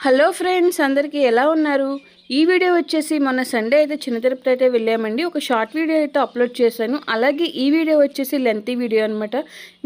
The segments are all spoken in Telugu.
హలో ఫ్రెండ్స్, అందరికీ ఎలా ఉన్నారు? ఈ వీడియో వచ్చేసి మొన్న సండే అయితే చిన్న తిరుపతి అయితే వెళ్ళామండి. ఒక షార్ట్ వీడియో అయితే అప్లోడ్ చేశాను. అలాగే ఈ వీడియో వచ్చేసి లెంతీ వీడియో అనమాట.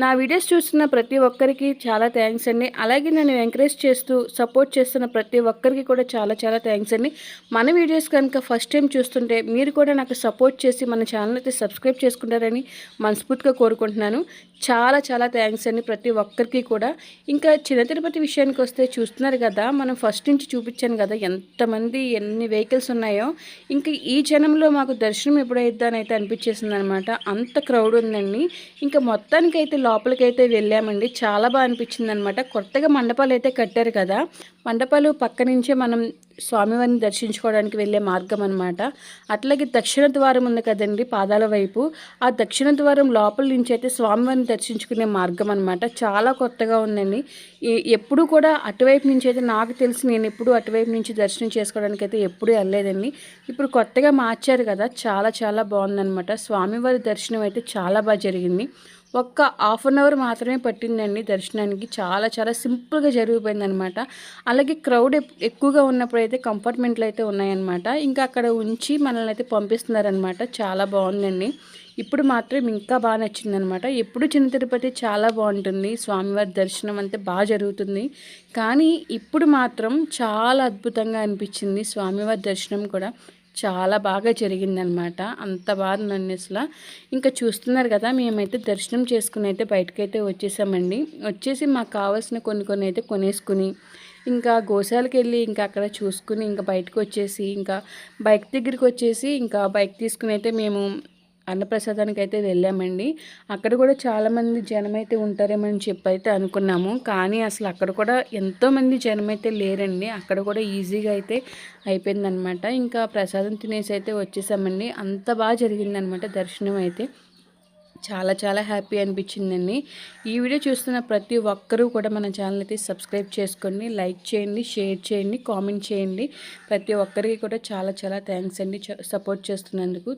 నా వీడియోస్ చూస్తున్న ప్రతి ఒక్కరికి చాలా థ్యాంక్స్ అండి. అలాగే నన్ను ఎంకరేజ్ చేస్తూ సపోర్ట్ చేస్తున్న ప్రతి ఒక్కరికి కూడా చాలా చాలా థ్యాంక్స్ అండి. మన వీడియోస్ కనుక ఫస్ట్ టైం చూస్తుంటే మీరు కూడా నాకు సపోర్ట్ చేసి మన ఛానల్ అయితే సబ్స్క్రైబ్ చేసుకుంటారని మనస్ఫూర్తిగా కోరుకుంటున్నాను. చాలా చాలా థ్యాంక్స్ అండి ప్రతి ఒక్కరికి కూడా. ఇంకా చిన్న తిరుపతి విషయానికి వస్తే చూస్తున్నారు కదా, మనం ఫస్ట్ నుంచి చూపించాను కదా ఎంతమంది ఎన్ని వెహికల్స్ ఉన్నాయో. ఇంకా ఈ జనంలో మాకు దర్శనం ఎప్పుడైద్దానైతే అనిపించేసింది అనమాట. అంత క్రౌడ్ ఉందండి. ఇంకా మొత్తానికైతే లోపలికైతే వెళ్ళామండి. చాలా బాగా అనిపించింది అనమాట. కొత్తగా మండపాలు అయితే కట్టారు కదా, మండపాలు పక్క నుంచే మనం స్వామివారిని దర్శించుకోవడానికి వెళ్ళే మార్గం అనమాట. అట్లాగే దక్షిణ ద్వారం ఉంది కదండి పాదాల వైపు, ఆ దక్షిణ ద్వారం లోపల నుంచి అయితే స్వామివారిని దర్శించుకునే మార్గం అనమాట. చాలా కొత్తగా ఉందండి. ఎప్పుడు కూడా అటువైపు నుంచి అయితే నాకు తెలిసి నేను ఎప్పుడు అటువైపు నుంచి దర్శనం చేసుకోవడానికి అయితే ఎప్పుడూ వెళ్ళలేదండి. ఇప్పుడు కొత్తగా మార్చారు కదా, చాలా చాలా బాగుందనమాట. స్వామివారి దర్శనం అయితే చాలా బాగా జరిగింది. ఒక్క హాఫ్ అన్ అవర్ మాత్రమే పట్టిందండి దర్శనానికి. చాలా చాలా సింపుల్గా జరిగిపోయిందనమాట. అలాగే క్రౌడ్ ఎక్కువగా ఉన్నప్పుడు అయితే కంపార్ట్మెంట్లు అయితే ఉన్నాయన్నమాట. ఇంకా అక్కడ ఉంచి మనల్ని అయితే పంపిస్తున్నారనమాట. చాలా బాగుందండి. ఇప్పుడు మాత్రం ఇంకా బాగా నచ్చిందనమాట. ఎప్పుడు చిన్న తిరుపతి చాలా బాగుంటుంది, స్వామివారి దర్శనం అంతే బాగా జరుగుతుంది. కానీ ఇప్పుడు మాత్రం చాలా అద్భుతంగా అనిపించింది. స్వామివారి దర్శనం కూడా చాలా బాగా జరిగిందనమాట. అంత బాగుందండి అసలు. ఇంకా చూస్తున్నారు కదా, మేమైతే దర్శనం చేసుకుని అయితే బయటకైతే వచ్చేసామండి. వచ్చేసి మాకు కావాల్సిన కొన్ని అయితే కొనేసుకుని ఇంకా గోశాలకు వెళ్ళి ఇంకా అక్కడ చూసుకుని ఇంకా బయటకు వచ్చేసి ఇంకా బైక్ దగ్గరికి వచ్చేసి ఇంకా బైక్ తీసుకుని అయితే మేము అన్నప్రసాదానికి అయితే వెళ్ళామండి. అక్కడ కూడా చాలామంది జనమైతే ఉంటారేమో అని చెప్పి అయితే అనుకున్నాము. కానీ అసలు అక్కడ కూడా ఎంతోమంది జనమైతే లేరండి. అక్కడ కూడా ఈజీగా అయితే అయిపోయిందనమాట. ఇంకా ప్రసాదం తినేసి అయితే వచ్చేసామండి. అంత బాగా జరిగిందనమాట దర్శనం అయితే. చాలా చాలా హ్యాపీ అనిపించిందండి. ఈ వీడియో చూస్తున్న ప్రతి ఒక్కరూ కూడా మన ఛానల్ అయితే సబ్స్క్రైబ్ చేసుకోండి, లైక్ చేయండి, షేర్ చేయండి, కామెంట్ చేయండి. ప్రతి ఒక్కరికి కూడా చాలా చాలా థ్యాంక్స్ అండి సపోర్ట్ చేస్తున్నందుకు.